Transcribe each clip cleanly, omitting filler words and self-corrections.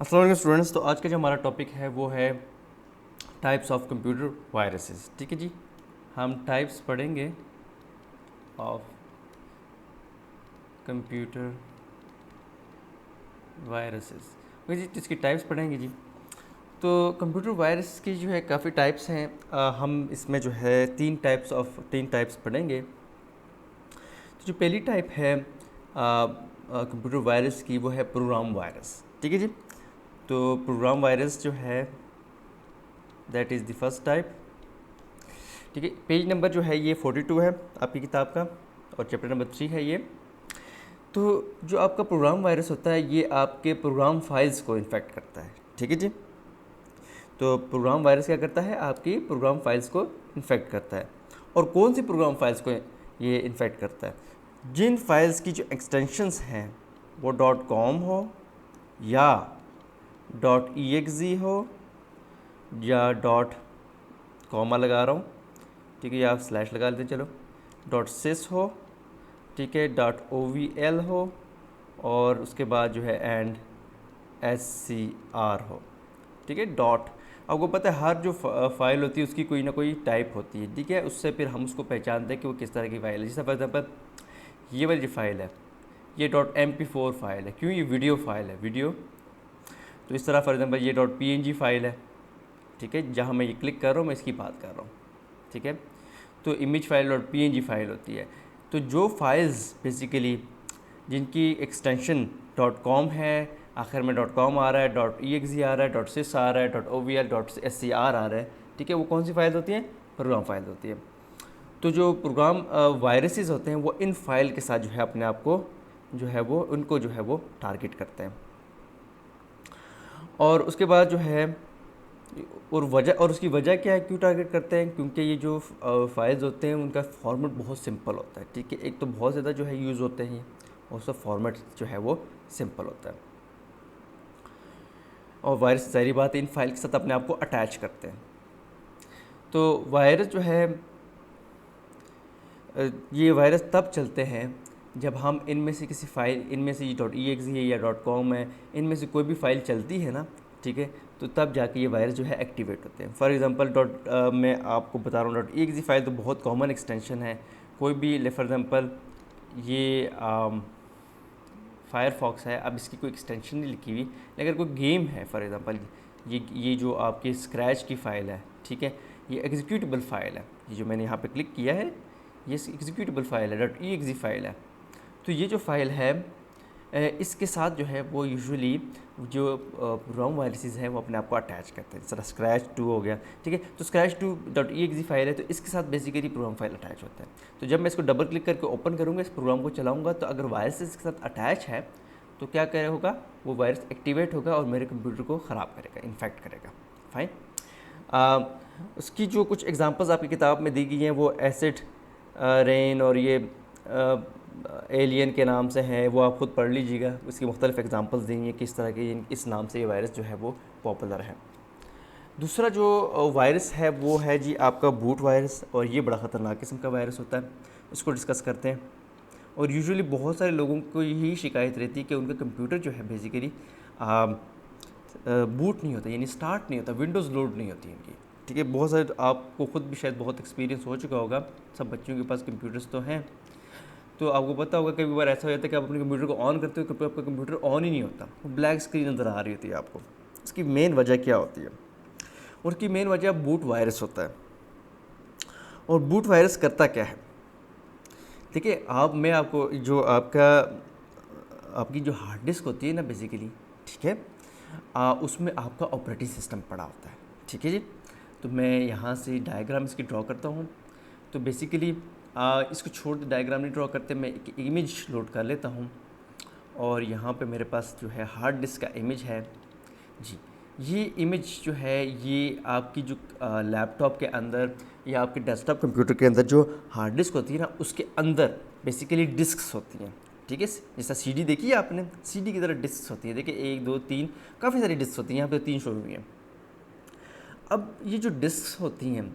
अस्सलाम वालेकुम स्टूडेंट्स। तो आज का जो हमारा टॉपिक है वो है टाइप्स ऑफ कंप्यूटर वायरसेस। ठीक है जी, हम टाइप्स पढ़ेंगे ऑफ कंप्यूटर वायरसेस। ओके जी, इसकी टाइप्स पढ़ेंगे जी। तो कंप्यूटर वायरस की जो है काफ़ी टाइप्स हैं। हम इसमें जो है तीन टाइप्स पढ़ेंगे। तो जो पहली टाइप है कंप्यूटर वायरस की वो है प्रोग्राम वायरस। ठीक है जी। तो प्रोग्राम वायरस जो है that is the first type. ठीक है, पेज नंबर जो है ये 42 है आपकी किताब का और चैप्टर नंबर 3 है ये। तो जो आपका प्रोग्राम वायरस होता है ये आपके प्रोग्राम फाइल्स को इन्फेक्ट करता है। ठीक है जी। तो प्रोग्राम वायरस क्या करता है, आपकी प्रोग्राम फाइल्स को इन्फेक्ट करता है। और कौन सी प्रोग्राम फाइल्स को ये इन्फेक्ट करता है? जिन फाइल्स की जो एक्सटेंशंस हैं वो .com हो या .exe हो या डॉट कॉमा लगा रहा हूँ, ठीक है, या आप स्लैश लगा लेते चलो, .sys हो, ठीक है, .ovl हो और उसके बाद जो है एंड scr हो। ठीक है, डॉट आपको पता है हर जो फाइल होती है उसकी कोई ना कोई टाइप होती है। ठीक है, उससे फिर हम उसको पहचानते हैं कि वो किस तरह की फाइल है। जैसे फॉर एग्जाम्पल ये वाली जो फाइल है ये .mp4 फाइल है, क्यों? ये वीडियो फाइल है, वीडियो। तो इस तरह फॉर एग्जाम्पल ये .png फाइल है। ठीक है, जहाँ मैं ये क्लिक कर रहा हूँ मैं इसकी बात कर रहा हूँ। ठीक है, तो इमेज फाइल और png फाइल होती है। तो जो फाइल्स बेसिकली जिनकी एक्सटेंशन .com है, आखिर में .com आ रहा है, .exe आ रहा है, .sys आ रहा है, .ovl .scr आ रहा है, ठीक है, वो कौन सी फाइल होती हैं? प्रोग्राम फाइल होती है। तो जो प्रोग्राम वायरसेस होते हैं वो इन फाइल के साथ जो है अपने आप को जो है वो उनको जो है वो टारगेट करते हैं। और उसके बाद जो है और उसकी वजह क्या है, क्यों टारगेट करते हैं? क्योंकि ये जो फाइल्स होते हैं उनका फॉर्मेट बहुत सिंपल होता है। ठीक है, एक तो बहुत ज़्यादा जो है यूज़ होते हैं और उसका फॉर्मेट जो है वो सिंपल होता है। और वायरस सारी बात है इन फाइल के साथ अपने आप को अटैच करते हैं। तो वायरस जो है ये वायरस तब चलते हैं जब हम इनमें से किसी फ़ाइल, इनमें से ये .exe है या .com है, इनमें से कोई भी फ़ाइल चलती है ना, ठीक है, तो तब जाके ये वायरस जो है एक्टिवेट होते हैं। फॉर एग्जांपल मैं आपको बता रहा हूँ .exe फ़ाइल तो बहुत कॉमन एक्सटेंशन है। कोई भी फॉर एग्जांपल ये फायरफॉक्स है, अब इसकी कोई एक्सटेंशन नहीं लिखी हुई, अगर कोई गेम है फॉर एग्जांपल ये जो आपके स्क्रैच की फ़ाइल है, ठीक है, ये एग्जीक्यूटेबल फ़ाइल है, ये जो मैंने यहाँ पे क्लिक किया है ये एग्जीक्यूटेबल फ़ाइल है, .exe फ़ाइल है। तो ये जो फ़ाइल है इसके साथ जो है वो यूजुअली जो प्रोग्राम वायरसेस हैं वो अपने आप को अटैच करते हैं। जैसा स्क्रैच 2 हो गया, ठीक है, तो स्क्रैच 2 .exe फाइल है तो इसके साथ बेसिकली प्रोग्राम फाइल अटैच होता है। तो जब मैं इसको डबल क्लिक करके ओपन करूँगा, इस प्रोग्राम को चलाऊँगा, तो अगर वायरस इसके साथ अटैच है तो क्या करे होगा, वो वायरस एक्टिवेट होगा और मेरे कंप्यूटर को ख़राब करेगा, इन्फेक्ट करेगा। फाइन। उसकी जो कुछ एग्जांपल्स आपकी किताब में दी गई हैं वो एसिड रेन और ये एलियन के नाम से हैं, वो आप ख़ुद पढ़ लीजिएगा। इसकी मुख्तलिफ एग्जांपल्स दी हैं किस तरह के इस नाम से ये वायरस जो है वो पॉपुलर है। दूसरा जो वायरस है वो है जी आपका बूट वायरस, और ये बड़ा ख़तरनाक किस्म का वायरस होता है। इसको डिस्कस करते हैं। और यूजुअली बहुत सारे लोगों को यही शिकायत रहती है कि उनका कंप्यूटर जो है बेसिकली बूट नहीं होता, यानी स्टार्ट नहीं होता, विंडोज़ लोड नहीं होती इनकी। ठीक है, बहुत सारे आपको ख़ुद भी शायद बहुत एक्सपीरियंस हो चुका होगा, सब बच्चों के पास कंप्यूटर्स तो हैं, तो आपको पता होगा कई बार ऐसा हो जाता है कि आप अपने कंप्यूटर को ऑन करते हो, आपका कंप्यूटर ऑन ही नहीं होता, वो ब्लैक स्क्रीन नज़र आ रही होती है आपको। इसकी मेन वजह क्या होती है? उसकी मेन वजह बूट वायरस होता है। और बूट वायरस करता क्या है? देखिए, मैं आपको जो आपकी जो हार्ड डिस्क होती है ना बेसिकली, ठीक है, उसमें आपका ऑपरेटिंग सिस्टम पड़ा होता है। ठीक है जी। तो मैं यहाँ से डायग्राम इसकी ड्रॉ करता हूँ। तो बेसिकली इसको छोड़ के डायग्राम नहीं ड्रॉ करते, मैं एक इमेज लोड कर लेता हूँ और यहाँ पे मेरे पास जो है हार्ड डिस्क का इमेज है जी। ये इमेज जो है ये आपकी जो लैपटॉप के अंदर या आपके डेस्कटॉप कंप्यूटर के अंदर जो हार्ड डिस्क होती है ना, उसके अंदर बेसिकली डिस्क्स होती हैं। ठीक है, जैसा सीडी देखी है आपने, सीडी की तरह डिस्क्स होती है। देखिए 1 2 3 काफ़ी सारी डिस्क होती हैं, यहाँ पे 3 शो हुई हैं। अब ये जो डिस्क्स होती हैं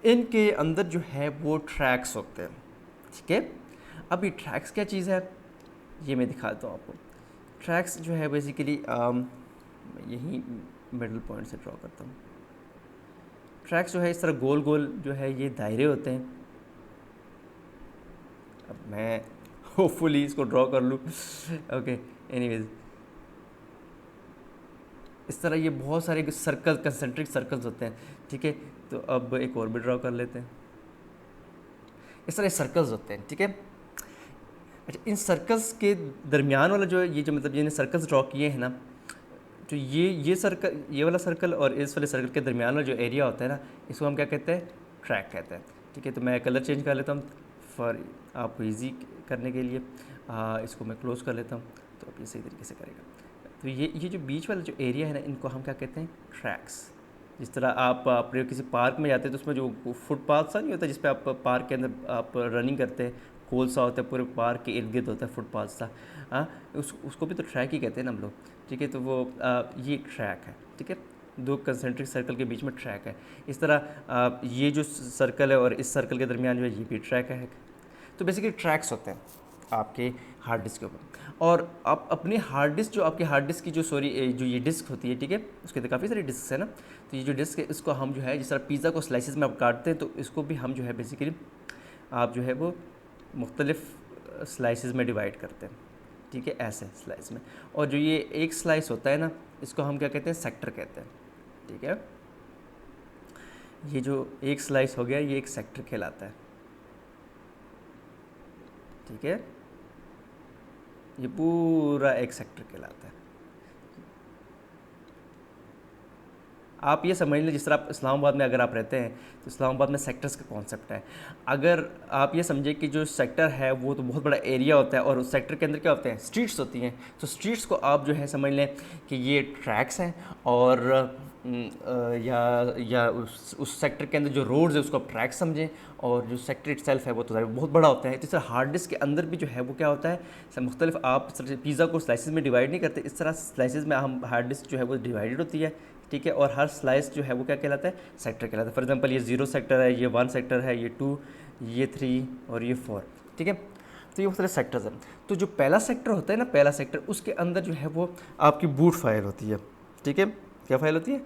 इनके अंदर जो है वो ट्रैक्स होते हैं। ठीक है, अब ये ट्रैक्स क्या चीज़ है ये मैं दिखाता हूँ आपको। ट्रैक्स जो है बेसिकली यही मिडल पॉइंट से ड्रॉ करता हूँ। ट्रैक्स जो है इस तरह गोल गोल जो है ये दायरे होते हैं। अब मैं होपफुली इसको ड्रॉ कर लूँ। ओके, एनीवेज इस तरह ये बहुत सारे सर्कल, कंसेंट्रिक सर्कल्स होते हैं, ठीक है। तो अब एक और भी ड्रॉ कर लेते हैं। इस तरह सर्कल्स होते हैं, ठीक है। अच्छा, इन सर्कल्स के दरमियान वाला जो है, ये जो मतलब ये सर्कल्स ड्रॉ किए हैं ना, तो ये सर्कल, ये वाला सर्कल और इस वाले सर्कल के दरमियान वाला जो एरिया होता है ना, इसको हम क्या कहते हैं? ट्रैक कहते हैं, ठीक है। तो मैं कलर चेंज कर लेता हूँ फॉर आपको ईजी करने के लिए। इसको मैं क्लोज कर लेता हूँ, तो अब ये सही तरीके से करेगा। तो ये जो बीच वाला जो एरिया है ना, इनको हम क्या कहते हैं? ट्रैक्स। जिस तरह आप अपने किसी पार्क में जाते हैं तो उसमें जो फुटपाथ सा नहीं होता जिस पे आप पार्क के अंदर आप रनिंग करते हैं, गोल सा होता है, पूरे पार्क के इर्द गिर्द होता है फुटपाथ सा, हाँ, उसको भी तो ट्रैक ही कहते हैं ना हम लोग, ठीक है। तो वो ये ट्रैक है, ठीक है। दो कंसेंट्रिक सर्कल के बीच में ट्रैक है। इस तरह ये जो सर्कल है और इस सर्कल के दरमियान जो है ये भी ट्रैक है। तो बेसिकली ट्रैक्स होते हैं आपके हार्ड डिस्क के ऊपर। और आप अपने हार्ड डिस्क, जो आपके हार्ड डिस्क की जो जो ये डिस्क होती है, ठीक है, उसके अंदर काफ़ी सारी डिस्क है ना, तो ये जो डिस्क है इसको हम जो है जिस तरह पिज़्ज़ा को स्लाइसिस में आप काटते हैं, तो इसको भी हम जो है बेसिकली आप जो है वो मुख्तलिफ स्लाइसिस में डिवाइड करते हैं, ठीक है, ऐसे स्लाइस में। और जो ये एक स्लाइस होता है ना, इसको हम क्या कहते हैं? सेक्टर कहते हैं, ठीक है। ये जो एक स्लाइस हो गया ये एक सेक्टर कहलाता है, ठीक है। ये पूरा एक सेक्टर कहलाता है। आप ये समझ लें जिस तरह आप इस्लामाबाद में अगर आप रहते हैं तो इस्लामाबाद में सेक्टर्स का कॉन्सेप्ट है। अगर आप ये समझें कि जो सेक्टर है वो तो बहुत बड़ा एरिया होता है और उस सेक्टर के अंदर क्या होते हैं? स्ट्रीट्स होती हैं। तो स्ट्रीट्स को आप जो है समझ लें कि ये ट्रैक्स हैं, और या उस सेक्टर के अंदर जो रोड्स है उसको आप ट्रैक समझें, और जो सेक्टर इटसेल्फ है वो तो बहुत बड़ा होता है। तो इस तरह हार्ड डिस्क के अंदर भी जो है वो क्या होता है? मुख्तलिफ, आप इस तरह पिज़्ज़ा को स्लाइसिस में डिवाइड नहीं करते, इस तरह स्लाइसिस में हम हार्ड डिस्क जो है वो डिवाइडेड होती है, ठीक है। और हर स्लाइस जो है वो क्या कहलाता है? सेक्टर कहलाता है। फॉर एग्जांपल ये 0 सेक्टर है, ये 1 सेक्टर है, ये 2, ये 3 और ये 4, ठीक है। तो ये मुख्तलिफ सेक्टर्स हैं। तो जो पहला सेक्टर होता है ना, पहला सेक्टर, उसके अंदर जो है वो आपकी बूट फाइल होती है, ठीक है। क्या फाइल होती है?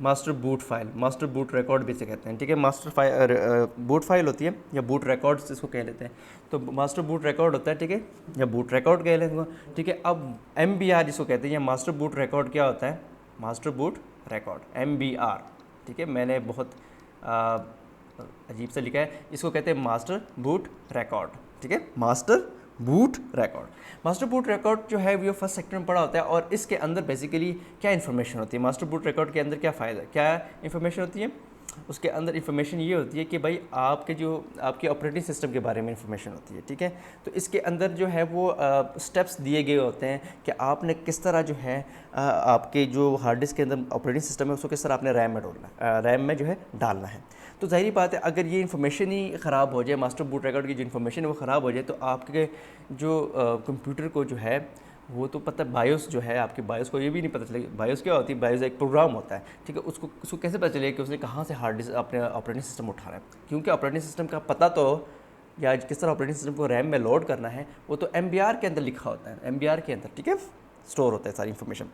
Master boot file, master boot record भी से कहते हैं, ठीक है। मास्टर फाइल बूट फाइल होती है, या बूट रिकॉर्ड्स इसको कह लेते हैं। तो मास्टर बूट रिकॉर्ड होता है, ठीक है, या बूट रिकॉर्ड कह लेंगे, ठीक है। अब MBR जिसको कहते हैं, या मास्टर बूट रिकॉर्ड क्या होता है? मास्टर बूट रिकॉर्ड, MBR, ठीक है। मैंने बहुत अजीब से लिखा है, इसको कहते हैं मास्टर बूट रिकॉर्ड, ठीक है, master boot record. Master boot record जो है वो फर्स्ट सेक्टर में पड़ा होता है, और इसके अंदर बेसिकली क्या इन्फॉर्मेशन होती है? मास्टर बूट रिकॉर्ड के अंदर क्या फ़ायदा, क्या इन्फॉर्मेशन होती है? उसके अंदर इन्फॉर्मेशन ये होती है कि भाई आपके जो आपके ऑपरेटिंग सिस्टम के बारे में इन्फॉर्मेशन होती है, ठीक है। तो इसके अंदर जो है वो स्टेप्स दिए गए होते हैं कि आपने किस तरह जो है आपके जो हार्ड डिस्क के अंदर ऑपरेटिंग सिस्टम है उसको किस तरह आपने रैम में रैम में जो है डालना है। तो ज़ाहिर बात है अगर ये इन्फॉर्मेशन ही ख़राब हो जाए, मास्टर बूट रिकॉर्ड की जो इन्फॉर्मेशन है वो ख़राब हो जाए, तो आपके जो कंप्यूटर को जो है वो तो पता, बायोस जो है आपके बायोस को ये भी नहीं पता चलेगा। बायोस क्या होती है? बायोस एक प्रोग्राम होता है, ठीक है। उसको कैसे पता चलेगा कि उसने कहाँ से हार्ड डिस्क अपने ऑपरेटिंग सिस्टम उठाना है? क्योंकि ऑपरेटिंग सिस्टम का पता तो, या किस तरह ऑपरेटिंग सिस्टम को रैम में लोड करना है, वो तो MBR के अंदर लिखा होता है, MBR के अंदर, ठीक है, स्टोर होता है सारी इन्फॉर्मेशन।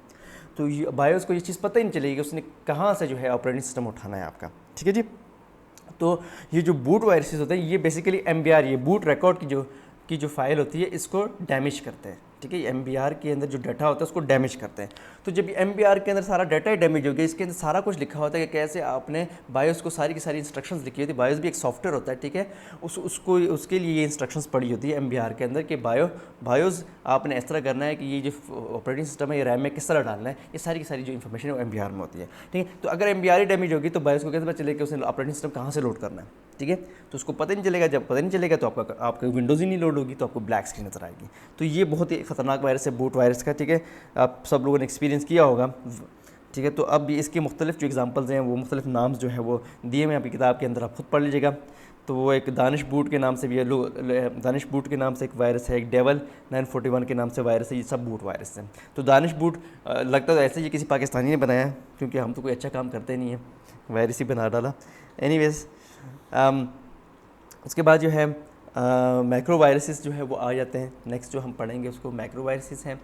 तो बायोस को ये चीज़ पता ही नहीं चलेगी कि उसने कहाँ से जो है ऑपरेटिंग सिस्टम उठाना है आपका, ठीक है जी। तो ये जो बूट वायरसेस होते हैं ये बेसिकली MBR, ये बूट रिकॉर्ड की जो फाइल होती है इसको डैमेज करते हैं, ठीक है। ये MBR के अंदर जो डाटा होता है उसको डैमेज करते हैं। तो जब ये MBR के अंदर सारा डाटा ही डैमेज हो गया, इसके अंदर सारा कुछ लिखा होता है कि कैसे आपने बायोस को सारी की सारी इंस्ट्रक्शंस लिखी होती है। बायोस भी एक सॉफ्टवेयर होता है, ठीक है। उसके लिए ये इंस्ट्रक्शंस पड़ी होती है MBR के अंदर कि बायोस आपने इस तरह करना है कि ये जो ऑपरेटिंग सिस्टम है ये रैम में किस तरह डालना है, ये सारी की सारी जो इन्फॉर्मेशन है वो MBR में होती है, ठीक है। तो अगर MBR ही डैमेज होगी तो बायोस को कैसे पता चलेगा कि उसने ऑपरेटिंग सिस्टम कहाँ से लोड करना है, ठीक है। तो उसको पता नहीं चलेगा, जब पता नहीं चलेगा तो आपका विंडोज़ ही नहीं लोड होगी, तो आपको ब्लैक स्क्रीन नज़र आएगी। तो ये बहुत ही ख़तरनाक वायरस है बूट वायरस का, ठीक है। आप सब लोगों ने एक्सपीरियंस किया होगा, ठीक है। तो अब इसके मुख्तलिफ जो एग्जांपल्स हैं वो मुख्तलिफ नाम्स जो है वो दिए हुए आपकी किताब के अंदर, आप खुद पढ़ लीजिएगा। तो वो एक दानिश बूट के नाम से भी है, दानिश बूट के नाम से एक वायरस है, एक डेवल 941 के नाम से वायरस है, ये सब बूट वायरस हैं। तो दानिश बूट लगता तो ऐसे ही किसी पाकिस्तानी ने बनाया है, क्योंकि हम तो कोई अच्छा काम करते नहीं है, वायरस ही बना डाला। एनीवेज उसके बाद जो है मैक्रो वायरसेस जो है वो आ जाते हैं। नेक्स्ट जो हम पढ़ेंगे उसको मैक्रो वायरसेस हैं।